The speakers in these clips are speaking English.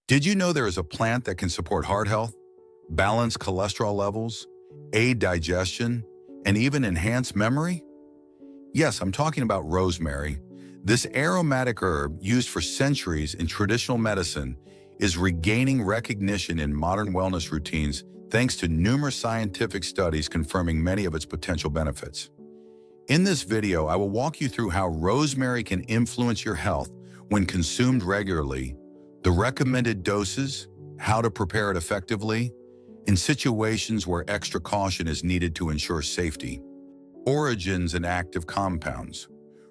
Did you know there is a plant that can support heart health, balance cholesterol levels, aid digestion, and even enhance memory? Yes, I'm talking about rosemary. This aromatic herb, used for centuries in traditional medicine, is regaining recognition in modern wellness routines thanks to numerous scientific studies confirming many of its potential benefits. In this video, I will walk you through how rosemary can influence your health when consumed regularly, the recommended doses, how to prepare it effectively, in situations where extra caution is needed to ensure safety. Origins and active compounds.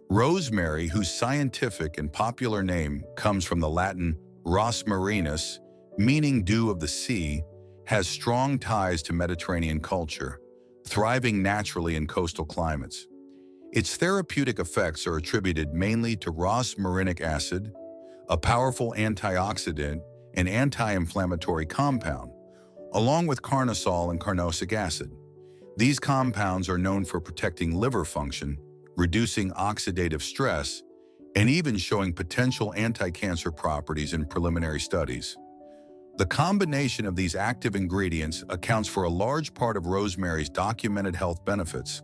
Rosemary, whose scientific and popular name comes from the Latin rosmarinus, meaning dew of the sea, has strong ties to Mediterranean culture, thriving naturally in coastal climates. Its therapeutic effects are attributed mainly to rosmarinic acid, a powerful antioxidant and anti-inflammatory compound, along with carnosol and carnosic acid. These compounds are known for protecting liver function, reducing oxidative stress, and even showing potential anti-cancer properties in preliminary studies. The combination of these active ingredients accounts for a large part of rosemary's documented health benefits.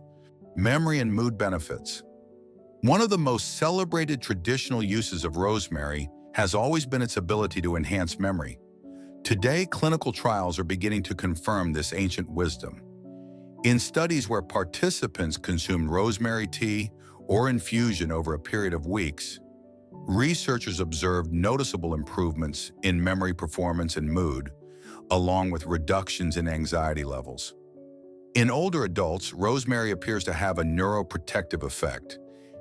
Memory and mood benefits. One of the most celebrated traditional uses of rosemary has always been its ability to enhance memory. Today, clinical trials are beginning to confirm this ancient wisdom. In studies where participants consumed rosemary tea or infusion over a period of weeks, researchers observed noticeable improvements in memory performance and mood, along with reductions in anxiety levels. In older adults, rosemary appears to have a neuroprotective effect,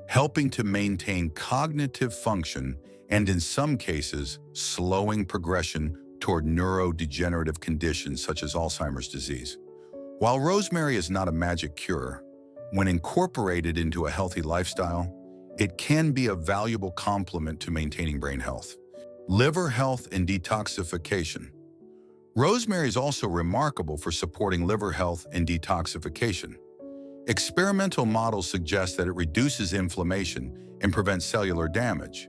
helping to maintain cognitive function and, in some cases, slowing progression toward neurodegenerative conditions such as Alzheimer's disease. While rosemary is not a magic cure, when incorporated into a healthy lifestyle, it can be a valuable complement to maintaining brain health. Liver health and detoxification. Rosemary is also remarkable for supporting liver health and detoxification. Experimental models suggest that it reduces inflammation and prevents cellular damage,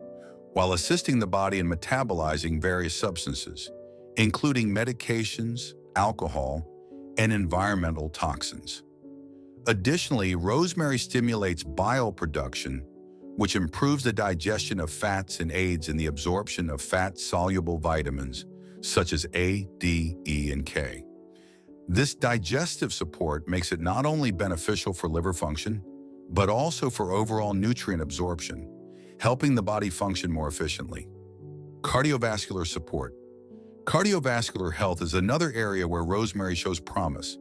while assisting the body in metabolizing various substances, including medications, alcohol, and environmental toxins. Additionally, rosemary stimulates bile production, which improves the digestion of fats and aids in the absorption of fat-soluble vitamins, such as A, D, E, and K. This digestive support makes it not only beneficial for liver function, but also for overall nutrient absorption, helping the body function more efficiently. Cardiovascular support. Cardiovascular health is another area where rosemary shows promise.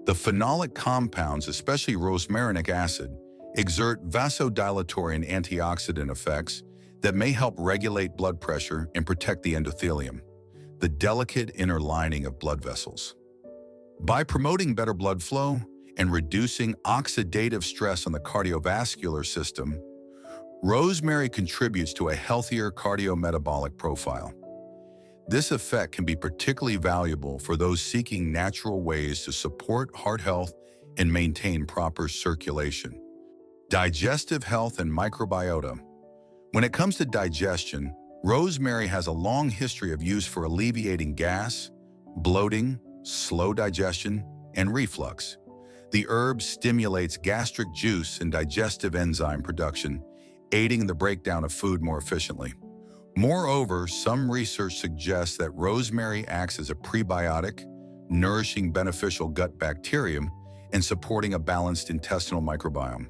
The phenolic compounds, especially rosmarinic acid, exert vasodilatory and antioxidant effects that may help regulate blood pressure and protect the endothelium, the delicate inner lining of blood vessels. By promoting better blood flow and reducing oxidative stress on the cardiovascular system, rosemary contributes to a healthier cardiometabolic profile. This effect can be particularly valuable for those seeking natural ways to support heart health and maintain proper circulation. Digestive health and microbiota. When it comes to digestion, rosemary has a long history of use for alleviating gas, bloating, slow digestion, and reflux. The herb stimulates gastric juice and digestive enzyme production, aiding the breakdown of food more efficiently. Moreover, some research suggests that rosemary acts as a prebiotic, nourishing beneficial gut bacterium and supporting a balanced intestinal microbiome.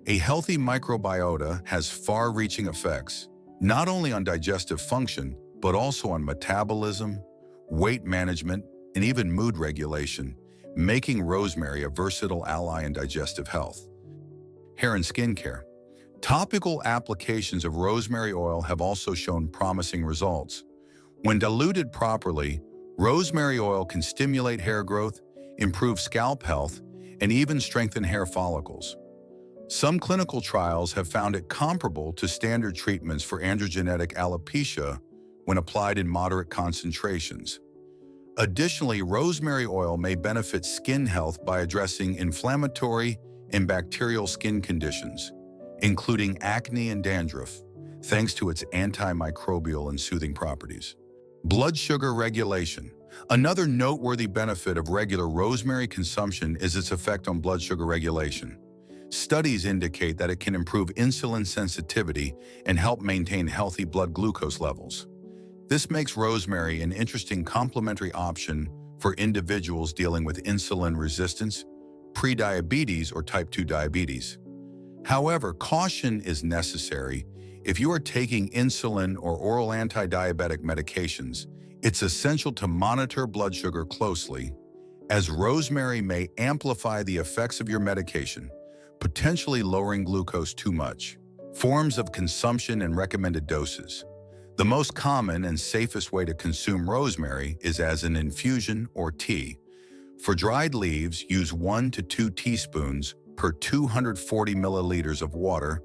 A healthy microbiota has far-reaching effects, not only on digestive function, but also on metabolism, weight management, and even mood regulation, making rosemary a versatile ally in digestive health. Hair and skin care. Topical applications of rosemary oil have also shown promising results. When diluted properly, rosemary oil can stimulate hair growth, improve scalp health, and even strengthen hair follicles. Some clinical trials have found it comparable to standard treatments for androgenetic alopecia when applied in moderate concentrations. Additionally, rosemary oil may benefit skin health by addressing inflammatory and bacterial skin conditions, including acne and dandruff, thanks to its antimicrobial and soothing properties. Blood sugar regulation. Another noteworthy benefit of regular rosemary consumption is its effect on blood sugar regulation. Studies indicate that it can improve insulin sensitivity and help maintain healthy blood glucose levels. This makes rosemary an interesting complementary option for individuals dealing with insulin resistance, prediabetes, or type 2 diabetes. However, caution is necessary. If you are taking insulin or oral anti-diabetic medications, it's essential to monitor blood sugar closely, as rosemary may amplify the effects of your medication, potentially lowering glucose too much. Forms of consumption and recommended doses. The most common and safest way to consume rosemary is as an infusion or tea. For dried leaves, use 1 to 2 teaspoons per 240 milliliters of water,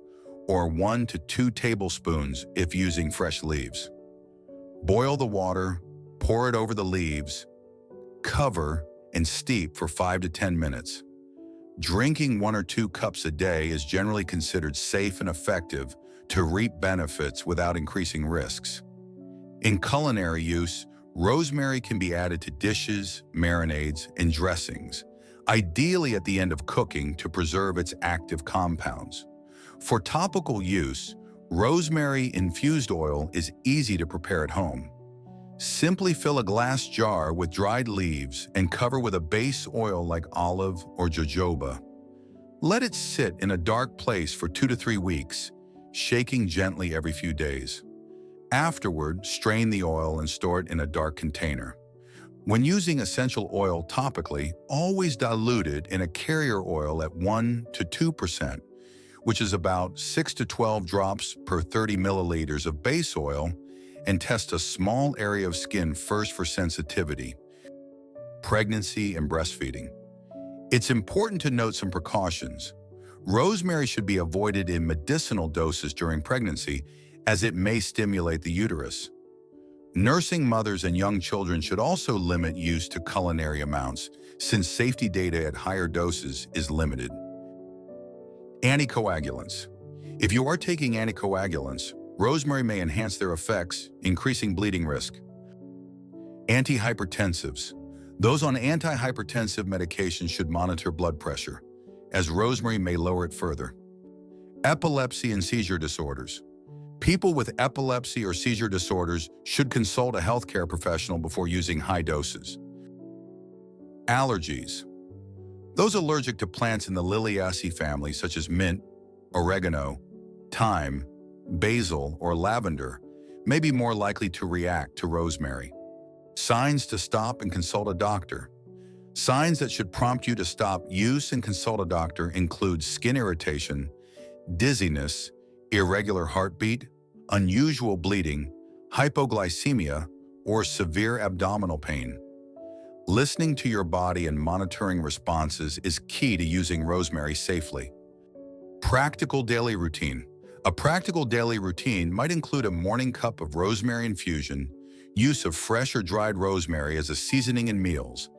or 1 to 2 tablespoons if using fresh leaves. Boil the water, pour it over the leaves, cover, and steep for 5 to 10 minutes. Drinking 1 or 2 cups a day is generally considered safe and effective to reap benefits without increasing risks. In culinary use, rosemary can be added to dishes, marinades, and dressings, ideally at the end of cooking to preserve its active compounds. For topical use, rosemary infused oil is easy to prepare at home. Simply fill a glass jar with dried leaves and cover with a base oil like olive or jojoba. Let it sit in a dark place for 2 to 3 weeks, shaking gently every few days. Afterward, strain the oil and store it in a dark container. When using essential oil topically, always dilute it in a carrier oil at 1 to 2%, which is about 6 to 12 drops per 30 milliliters of base oil, and test a small area of skin first for sensitivity. Pregnancy and breastfeeding. It's important to note some precautions. Rosemary should be avoided in medicinal doses during pregnancy, as it may stimulate the uterus. Nursing mothers and young children should also limit use to culinary amounts, since safety data at higher doses is limited. Anticoagulants. If you are taking anticoagulants, rosemary may enhance their effects, increasing bleeding risk. Antihypertensives. Those on antihypertensive medication should monitor blood pressure, as rosemary may lower it further. Epilepsy and seizure disorders. People with epilepsy or seizure disorders should consult a healthcare professional before using high doses. Allergies. Those allergic to plants in the Liliaceae family, such as mint, oregano, thyme, basil, or lavender, may be more likely to react to rosemary. Signs to stop and consult a doctor. Signs that should prompt you to stop use and consult a doctor include skin irritation, dizziness, irregular heartbeat, unusual bleeding, hypoglycemia, or severe abdominal pain. Listening to your body and monitoring responses is key to using rosemary safely. Practical daily routine. A practical daily routine might include a morning cup of rosemary infusion, use of fresh or dried rosemary as a seasoning in meals,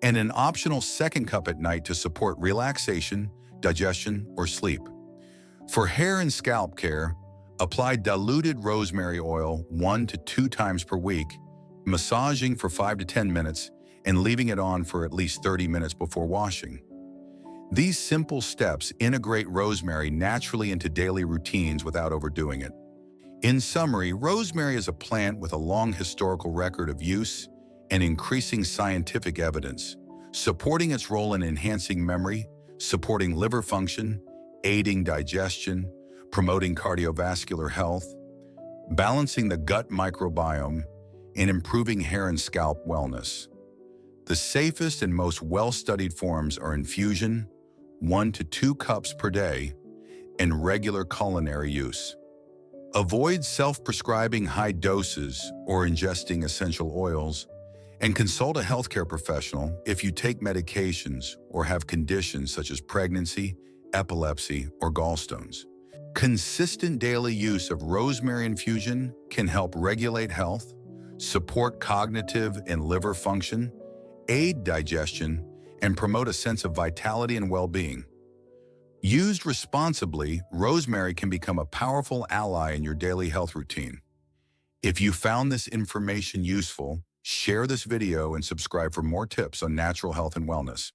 and an optional second cup at night to support relaxation, digestion, or sleep. For hair and scalp care, apply diluted rosemary oil 1 to 2 times per week, massaging for 5 to 10 minutes, and leaving it on for at least 30 minutes before washing. These simple steps integrate rosemary naturally into daily routines without overdoing it. In summary, rosemary is a plant with a long historical record of use and increasing scientific evidence, supporting its role in enhancing memory, supporting liver function, aiding digestion, promoting cardiovascular health, balancing the gut microbiome, and improving hair and scalp wellness. The safest and most well-studied forms are infusion, 1 to 2 cups per day, and regular culinary use. Avoid self-prescribing high doses or ingesting essential oils, and consult a healthcare professional if you take medications or have conditions such as pregnancy, epilepsy, or gallstones. Consistent daily use of rosemary infusion can help regulate health, support cognitive and liver function, aid digestion, and promote a sense of vitality and well-being. Used responsibly, rosemary can become a powerful ally in your daily health routine. If you found this information useful, share this video and subscribe for more tips on natural health and wellness.